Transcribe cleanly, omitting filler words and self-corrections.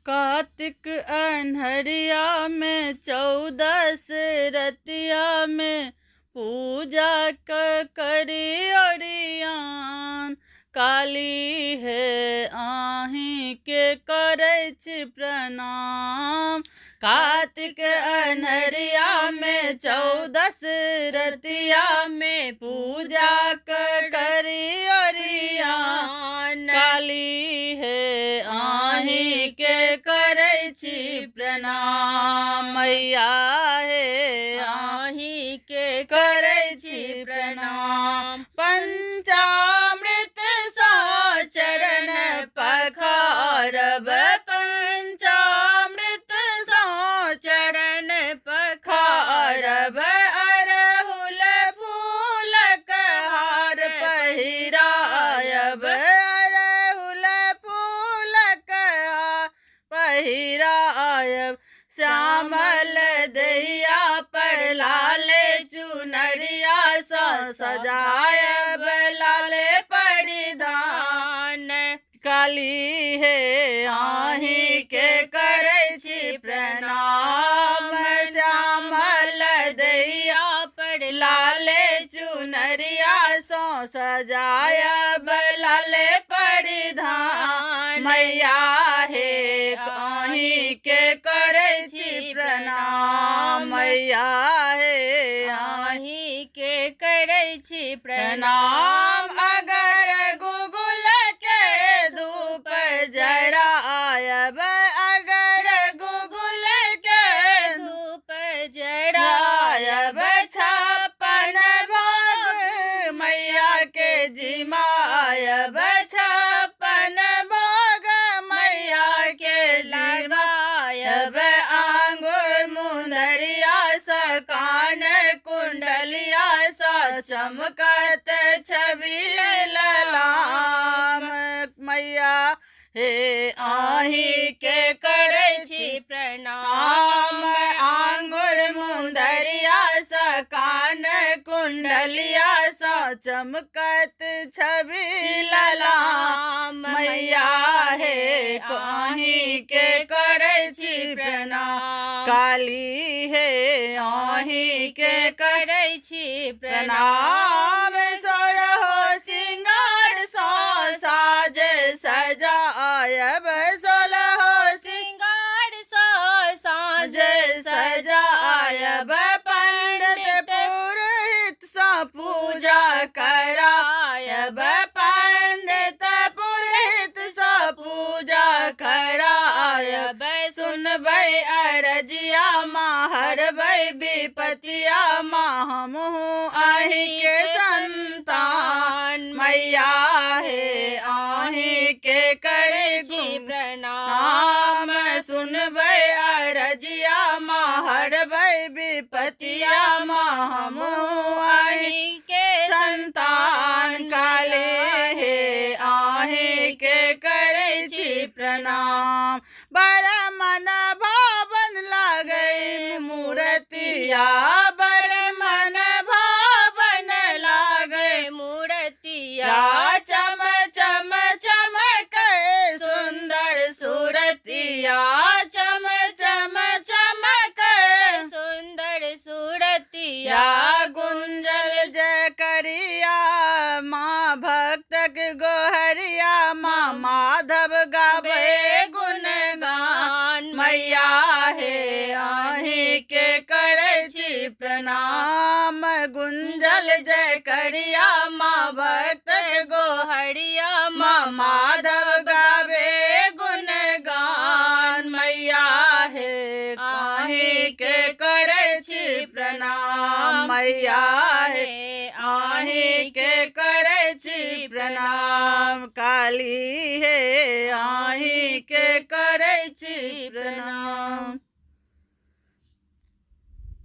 कार्तिक अन्हरिया में 14 रतिया में पूजा करी ओरियान। काली है आही के करै छी प्रणाम। कार्तिक अन्हरिया में 14 रतिया में पूजा करी ओरियान। काली है आही के करै छी प्रणाम। मैया हे आही के करै छी प्रणाम। पंचामृत सा चरण पखारब, पंचामृत सा चरण पखारब। अरहुल फूलक हार पहिरायब, अरहुल फूलक हार पहिरायब। श्यामल दहिया पर लाल चुनरिया सा सजायब, लाल परिधान। काली है आही के करै छी प्रणाम। श्यामल दहिया पर लाल चुनरिया सा सजायब, लाल परिधान। मैया हे आही के करै छी प्रणाम। मैया हे आही के करै छी प्रणाम। अगर गुगुल के धूप जरायब, अगर गुगुल के धूप जरायब। 56 भोग मैया के जिमायब, 56 भोग मैया के जिमायब। आंगुर मुंदरिया सा कान कुंडलिया सा चमकत छवि ललाम। मैया हे आही के करै छी प्रणाम। आंगुर मुंदरिया सा कान कुंडलिया सा चमकत छवि ललाम। मैया हे आही के करै छी प्रणाम। काली है आही के करै छी प्रणाम। सोरहो सिंगार सा साज सजायब, सोलहो सिंगार सा साज सजायब। पंडित पुरोहित सा पूजा करायब, पंडित पुरोहित सा पूजा करायब। सुनबै अरजिया माँ हरबै विपतिया माँ हमहु आही के संतान। मैया हे आही के करै छी प्रणाम। सुनबै अरजिया माँ हरबै विपतिया माँ हमहु आही के संतान। काली हे आही के करै छी प्रणाम। बड़ मन भावन लागै मूर्तिया, बड़ मन भावन लागै मूर्तिया। चम चम चमकै सुंदर सूरतिया, चम चम चमकै सुंदर सूरतिया। गुंजल जय करिया माँ भक्तक गोहरिया, माँ माधव गावे गुणगान। मैया हे आही के करै छी प्रणाम। गुंजल जय करिया माँ भक्त गोहरिया, माँ माधव गावे गुणगान। मैया हे आही के करै छी प्रणाम। मैया हे आही के करै छी प्रणाम। काली हे आही के करै छी प्रणाम।